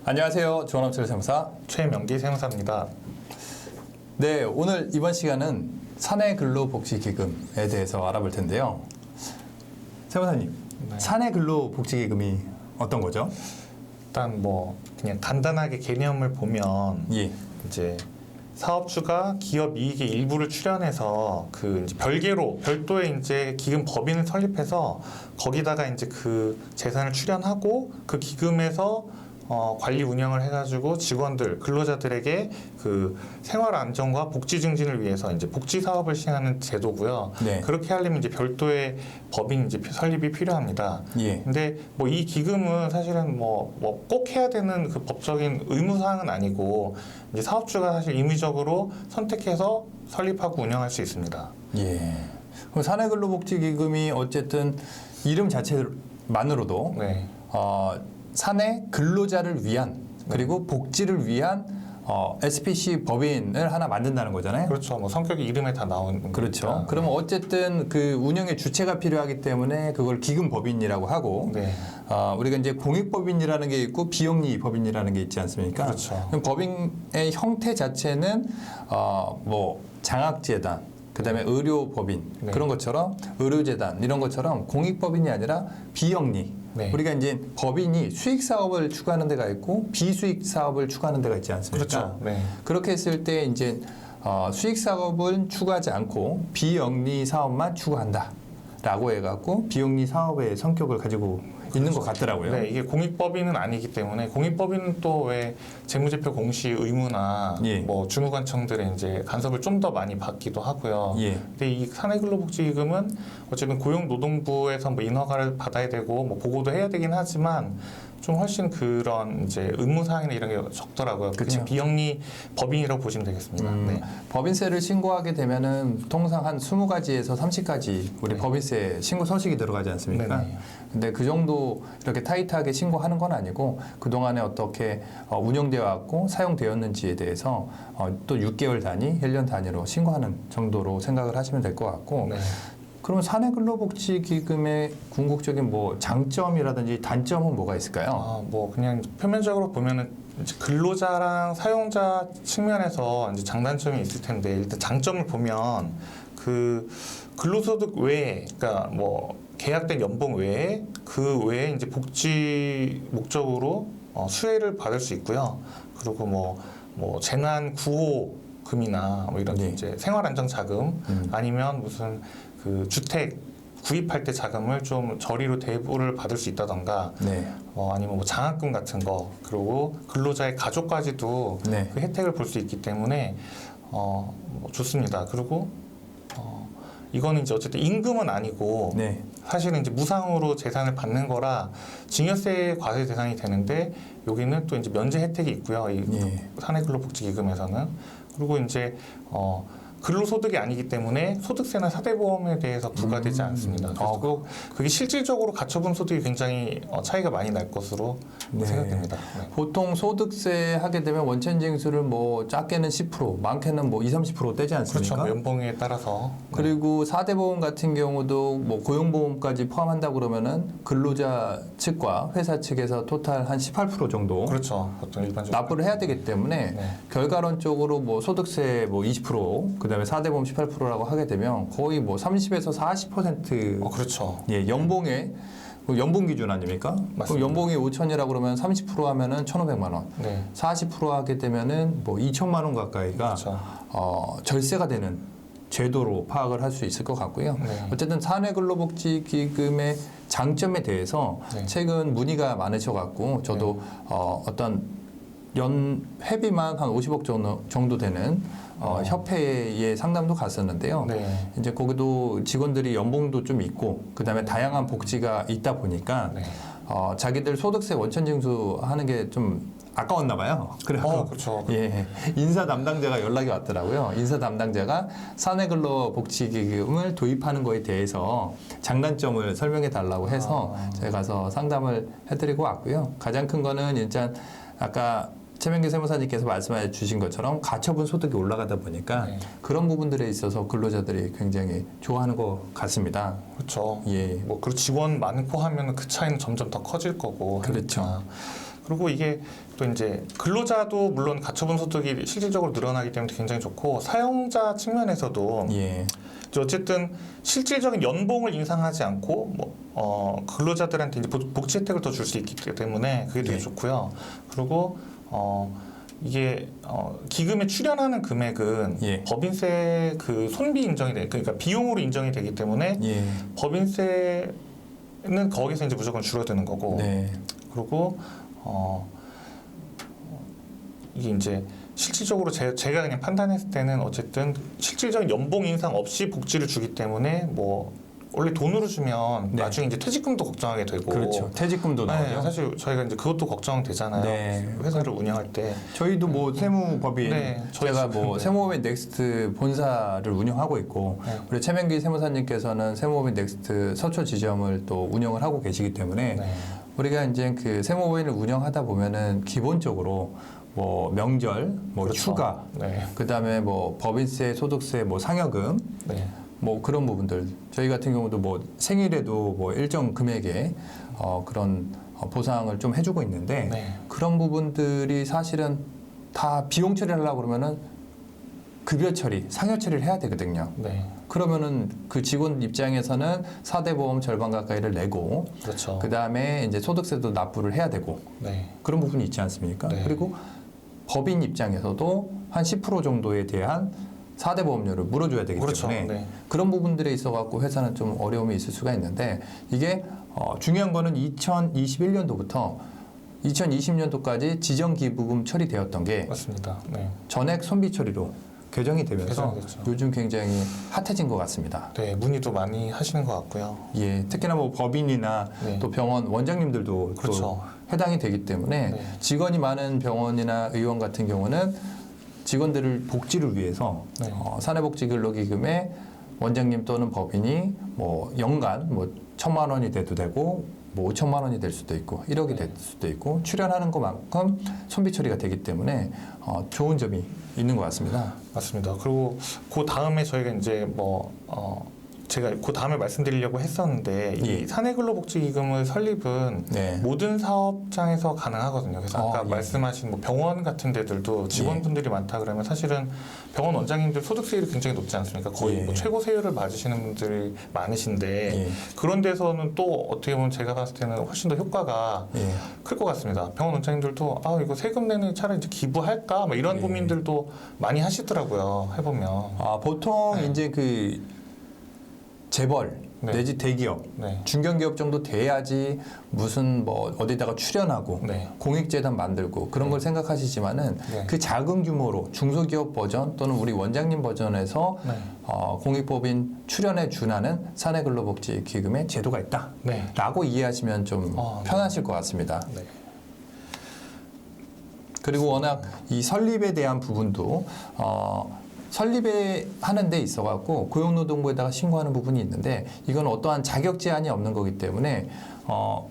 안녕하세요. 조원업철 세무사 최명기 세무사입니다. 네, 오늘 이번 시간은 사내근로복지기금에 대해서 알아볼 텐데요. 세무사님, 네. 사내근로복지기금이 어떤 거죠? 일단 그냥 간단하게 개념을 보면 예. 이제 사업주가 기업 이익의 일부를 출연해서 이제 별도의 이제 기금 법인을 설립해서 거기다가 이제 그 재산을 출연하고 그 기금에서 관리 운영을 해가지고 직원들, 근로자들에게 그 생활 안정과 복지 증진을 위해서 이제 복지 사업을 시행하는 제도고요. 네. 그렇게 하려면 이제 별도의 법인 이제 설립이 필요합니다. 예. 근데 이 기금은 사실은 꼭 해야 되는 그 법적인 의무 사항은 아니고 이제 사업주가 사실 임의적으로 선택해서 설립하고 운영할 수 있습니다. 예. 그럼 사내근로복지기금이 어쨌든 이름 자체만으로도 네. 사내 근로자를 위한 그리고 복지를 위한 SPC 법인을 하나 만든다는 거잖아요. 그렇죠. 성격이 이름에 다 나오는 그렇죠. 거니까. 그러면 어쨌든 그 운영의 주체가 필요하기 때문에 그걸 기금법인이라고 하고 네. 우리가 이제 공익법인이라는 게 있고 비영리법인이라는 게 있지 않습니까? 그렇죠. 그럼 법인의 형태 자체는 장학재단, 그다음에 의료법인 네. 그런 것처럼 의료재단 이런 것처럼 공익법인이 아니라 비영리. 네. 우리가 이제 법인이 수익 사업을 추구하는 데가 있고 비수익 사업을 추구하는 데가 있지 않습니까? 그렇죠. 네. 그렇게 했을 때 이제 수익 사업은 추구하지 않고 비영리 사업만 추구한다라고 해갖고 비영리 사업의 성격을 가지고 있는 것 같더라고요. 네, 이게 공익법인은 아니기 때문에 공익법인은 또 왜 재무제표 공시 의무나 예. 주무관청들의 이제 간섭을 좀 더 많이 받기도 하고요. 예. 근데 이 사내근로복지기금은 어쨌든 고용노동부에서 인허가를 받아야 되고 보고도 해야 되긴 하지만 좀 훨씬 그런 이제 의무사항이나 이런 게 적더라고요. 그쵸. 그냥 비영리 법인이라고 보시면 되겠습니다. 네. 법인세를 신고하게 되면은 통상 한 20가지에서 30가지 우리 네. 법인세 신고 서식이 들어가지 않습니까? 네네. 근데 그 정도 이렇게 타이트하게 신고하는 건 아니고 그동안에 어떻게 운영되어 왔고 사용되었는지에 대해서 또 6개월 단위, 1년 단위로 신고하는 정도로 생각을 하시면 될 것 같고 네. 그럼 사내근로복지기금의 궁극적인 장점이라든지 단점은 뭐가 있을까요? 그냥 표면적으로 보면은 이제 근로자랑 사용자 측면에서 이제 장단점이 있을 텐데 일단 장점을 보면 그 근로소득 외에, 그러니까 계약된 연봉 외에 그 외에 이제 복지 목적으로 수혜를 받을 수 있고요. 그리고 재난 구호금이나 이런 네. 이제 생활안정자금 아니면 무슨 그 주택 구입할 때 자금을 좀 저리로 대부를 받을 수 있다던가 네. 아니면 장학금 같은 거 그리고 근로자의 가족까지도 네. 그 혜택을 볼 수 있기 때문에 좋습니다. 그리고 이거는 이제 어쨌든 임금은 아니고 네. 사실은 이제 무상으로 재산을 받는 거라 증여세 과세 대상이 되는데 여기는 또 이제 면제 혜택이 있고요. 이 예. 사내근로복지기금에서는 그리고 이제 근로소득이 아니기 때문에 소득세나 사대보험에 대해서 부과되지 않습니다. 그리고 그게 실질적으로 가처분 소득이 굉장히 차이가 많이 날 것으로 네. 생각됩니다. 네. 보통 소득세 하게 되면 원천징수를 작게는 10%, 많게는 20, 30% 떼지 않습니까? 그렇죠. 연봉에 따라서. 그리고 4대 보험 같은 경우도 고용보험까지 포함한다 그러면은 근로자 측과 회사 측에서 토탈 한 18% 정도 그렇죠. 보통 일반적으로. 납부를 해야 되기 때문에 네. 결과론적으로 소득세 20%, 그다음에 4대 보험 18%라고 하게 되면 거의 30에서 40% 그렇죠. 예, 연봉에 연봉 기준 아닙니까? 맞습니다. 그럼 연봉이 5천이라고 그러면 30% 하면은 1,500만 원. 네. 40% 하게 되면은 2천만 원 가까이가 그렇죠. 절세가 되는 제도로 파악을 할 수 있을 것 같고요. 네. 어쨌든 사내근로복지기금의 장점에 대해서 네. 최근 문의가 많으셔갖고 저도 어떤 연 회비만 한 50억 정도 되는 협회에 상담도 갔었는데요. 네. 이제 거기도 직원들이 연봉도 좀 있고 그다음에 다양한 복지가 있다 보니까 네. 자기들 소득세 원천징수 하는 게 좀 아까웠나 봐요. 그래서 그렇죠. 예, 인사 담당자가 연락이 왔더라고요. 인사 담당자가 사내근로복지기금을 도입하는 거에 대해서 장단점을 설명해 달라고 해서 제가 가서 상담을 해드리고 왔고요. 가장 큰 거는 일단 아까 최명기 세무사님께서 말씀해 주신 것처럼 가처분 소득이 올라가다 보니까 네. 그런 부분들에 있어서 근로자들이 굉장히 좋아하는 것 같습니다. 그렇죠. 예. 그리고 직원 많고 하면 그 차이는 점점 더 커질 거고. 그렇죠. 하니까. 그리고 이게 또 이제 근로자도 물론 가처분 소득이 실질적으로 늘어나기 때문에 굉장히 좋고 사용자 측면에서도 예. 이제 어쨌든 실질적인 연봉을 인상하지 않고 근로자들한테 이제 복지 혜택을 더 줄 수 있기 때문에 그게 되게 예. 좋고요. 그리고 이게 기금에 출연하는 금액은 예. 법인세 그 손비 인정이 그러니까 비용으로 인정이 되기 때문에 예. 법인세는 거기서 이제 무조건 줄어드는 거고. 네. 그리고 이게 이제 실질적으로 제가 그냥 판단했을 때는 어쨌든 실질적인 연봉 인상 없이 복지를 주기 때문에 뭐 원래 돈으로 주면 네. 나중에 이제 퇴직금도 걱정하게 되고 그렇죠. 퇴직금도 네, 나오죠. 사실 저희가 이제 그것도 걱정되잖아요. 네. 회사를 운영할 때. 저희도 뭐 세무법인 네, 저희 제가 지금, 뭐 네. 세무법인 넥스트 본사를 운영하고 있고 네. 우리 최명기 세무사님께서는 세무법인 넥스트 서초 지점을 또 운영을 하고 계시기 때문에 네. 우리가 이제 그 세무법인을 운영하다 보면은 기본적으로 뭐 명절, 뭐 그렇죠. 휴가, 네. 그다음에 뭐 법인세, 소득세, 뭐 상여금, 네. 뭐 그런 부분들 저희 같은 경우도 뭐 생일에도 뭐 일정 금액의 그런 보상을 좀 해주고 있는데 네. 그런 부분들이 사실은 다 비용 처리를 하려고 그러면은 급여 처리, 상여 처리를 해야 되거든요. 네. 그러면은 그 직원 입장에서는 4대 보험 절반 가까이를 내고 그렇죠. 그다음에 이제 소득세도 납부를 해야 되고 네. 그런 부분이 있지 않습니까? 네. 그리고 법인 입장에서도 한 10% 정도에 대한 4대 보험료를 물어줘야 되기 그렇죠. 때문에 네. 그런 부분들에 있어 갖고 회사는 좀 어려움이 있을 수가 있는데 이게 중요한 거는 2021년도부터 2020년도까지 지정 기부금 처리되었던 게 맞습니다. 네. 전액 손비 처리로 개정이 되면서 개정됐죠. 요즘 굉장히 핫해진 것 같습니다. 네, 문의도 많이 하시는 것 같고요. 예, 특히나 뭐 법인이나 네. 또 병원 원장님들도 그렇죠. 또 해당이 되기 때문에 네. 직원이 많은 병원이나 의원 같은 경우는 직원들을 복지를 위해서 네. 사내복지근로기금에 원장님 또는 법인이 뭐 연간 뭐 1,000만 원이 돼도 되고 뭐 5천만 원이 될 수도 있고 1억이 될 수도 있고 출연하는 것만큼 손비 처리가 되기 때문에 좋은 점이 있는 것 같습니다. 맞습니다. 그리고 그 다음에 저희가 이제 제가 그 다음에 말씀드리려고 했었는데 예. 이 사내근로복지기금을 설립은 네. 모든 사업장에서 가능하거든요. 그래서 아까 예. 말씀하신 뭐 병원 같은 데들도 직원분들이 많다 그러면 사실은 병원 원장님들 소득세율이 굉장히 높지 않습니까? 거의 예. 뭐 최고 세율을 맞으시는 분들이 많으신데 예. 그런 데서는 또 어떻게 보면 제가 봤을 때는 훨씬 더 효과가 예. 클 것 같습니다. 병원 원장님들도 이거 세금 내는 차라리 이제 기부할까? 뭐 이런 예. 고민들도 많이 하시더라고요. 해보면. 보통 네. 이제 그 재벌 네. 내지 대기업 네. 중견기업 정도 돼야지 무슨 뭐 어디다가 출연하고 네. 공익재단 만들고 그런 걸 생각하시지만은 네. 그 작은 규모로 중소기업 버전 또는 우리 원장님 버전에서 네. 공익법인 출연에 준하는 사내근로복지기금의 제도가 있다. 네. 라고 이해하시면 좀 네. 편하실 것 같습니다. 네. 그리고 워낙 이 설립에 대한 부분도 설립에 하는 데 있어 갖고 고용노동부에다가 신고하는 부분이 있는데 이건 어떠한 자격 제한이 없는 거기 때문에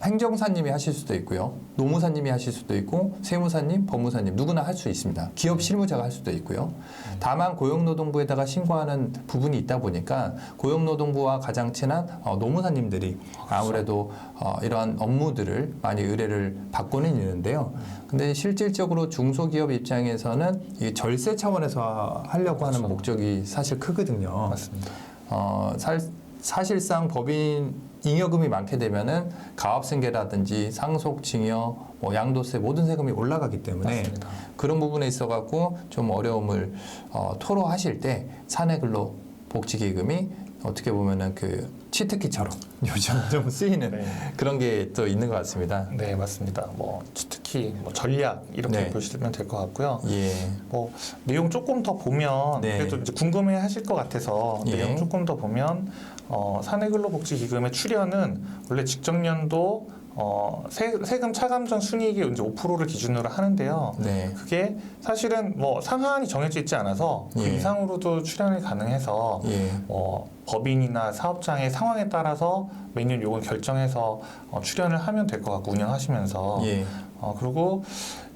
행정사님이 하실 수도 있고요. 노무사님이 하실 수도 있고 세무사님, 법무사님 누구나 할 수 있습니다. 기업 실무자가 할 수도 있고요. 다만 고용노동부에다가 신고하는 부분이 있다 보니까 고용노동부와 가장 친한 노무사님들이 아무래도 이러한 업무들을 많이 의뢰를 받고는 있는데요. 근데 실질적으로 중소기업 입장에서는 이 절세 차원에서 하려고 하는 그렇죠. 목적이 사실 크거든요. 맞습니다. 사실상 법인 잉여금이 많게 되면은 가압승계라든지 상속, 징여, 뭐 양도세 모든 세금이 올라가기 때문에 맞습니다. 그런 부분에 있어 갖고 좀 어려움을 토로하실 때 사내근로복지기금이 어떻게 보면은 그 치트키처럼 요즘 좀 쓰이는 네. 그런 게 또 있는 것 같습니다. 네, 맞습니다. 뭐 특히 뭐 전략 이렇게 네. 보시면 될 것 같고요. 예, 뭐 내용 조금 더 보면 네. 그래도 이제 궁금해하실 것 같아서 예. 내용 조금 더 보면 사내근로복지기금의 출연은 원래 직전년도 세금 차감전 순이익의 이제 5%를 기준으로 하는데요. 네, 그게 사실은 뭐 상한이 정해져 있지 않아서 그 예. 이상으로도 출연이 가능해서 예, 법인이나 사업장의 상황에 따라서 매년 요금 결정해서 출연을 하면 될 것 같고 운영하시면서 예. 그리고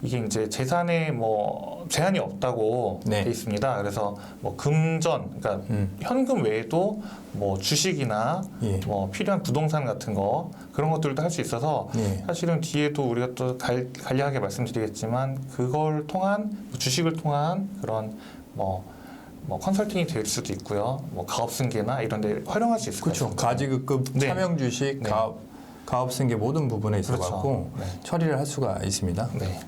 이게 이제 재산에 뭐 제한이 없다고 네. 돼 있습니다. 그래서 뭐 금전, 그러니까 현금 외에도 뭐 주식이나 예. 뭐 필요한 부동산 같은 거 그런 것들도 할 수 있어서 예. 사실은 뒤에도 우리가 또 간략하게 말씀드리겠지만 그걸 통한 주식을 통한 그런 뭐 컨설팅이 될 수도 있고요. 뭐 가업승계나 이런 데 활용할 수 있을 것 그렇죠. 같습니다. 가지급급, 네. 차명주식, 네. 가업승계 모든 부분에 있어갖고 그렇죠. 네. 처리를 할 수가 있습니다. 네.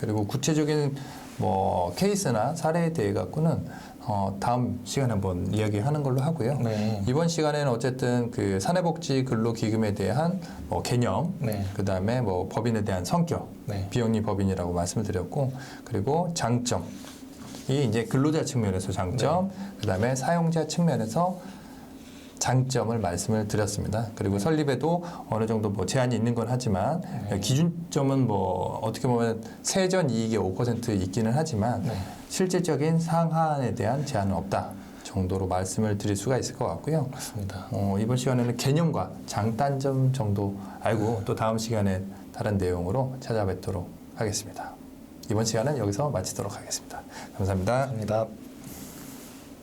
그리고 구체적인 뭐 케이스나 사례에 대해 갖고는 다음 시간에 한번 이야기하는 걸로 하고요. 네. 이번 시간에는 어쨌든 그 사내복지 근로기금에 대한 뭐 개념, 네. 그 다음에 뭐 법인에 대한 성격, 네. 비영리 법인이라고 말씀을 드렸고, 그리고 장점, 이 이제 근로자 측면에서 장점, 그 다음에 사용자 측면에서 장점을 말씀을 드렸습니다. 그리고 설립에도 어느 정도 뭐 제한이 있는 건 하지만 기준점은 뭐 어떻게 보면 세전 이익의 5% 있기는 하지만 네. 실질적인 상한에 대한 제한은 없다 정도로 말씀을 드릴 수가 있을 것 같고요. 맞습니다. 이번 시간에는 개념과 장단점 정도 알고 또 다음 시간에 다른 내용으로 찾아뵙도록 하겠습니다. 이번 시간은 여기서 마치도록 하겠습니다. 감사합니다. 감사합니다.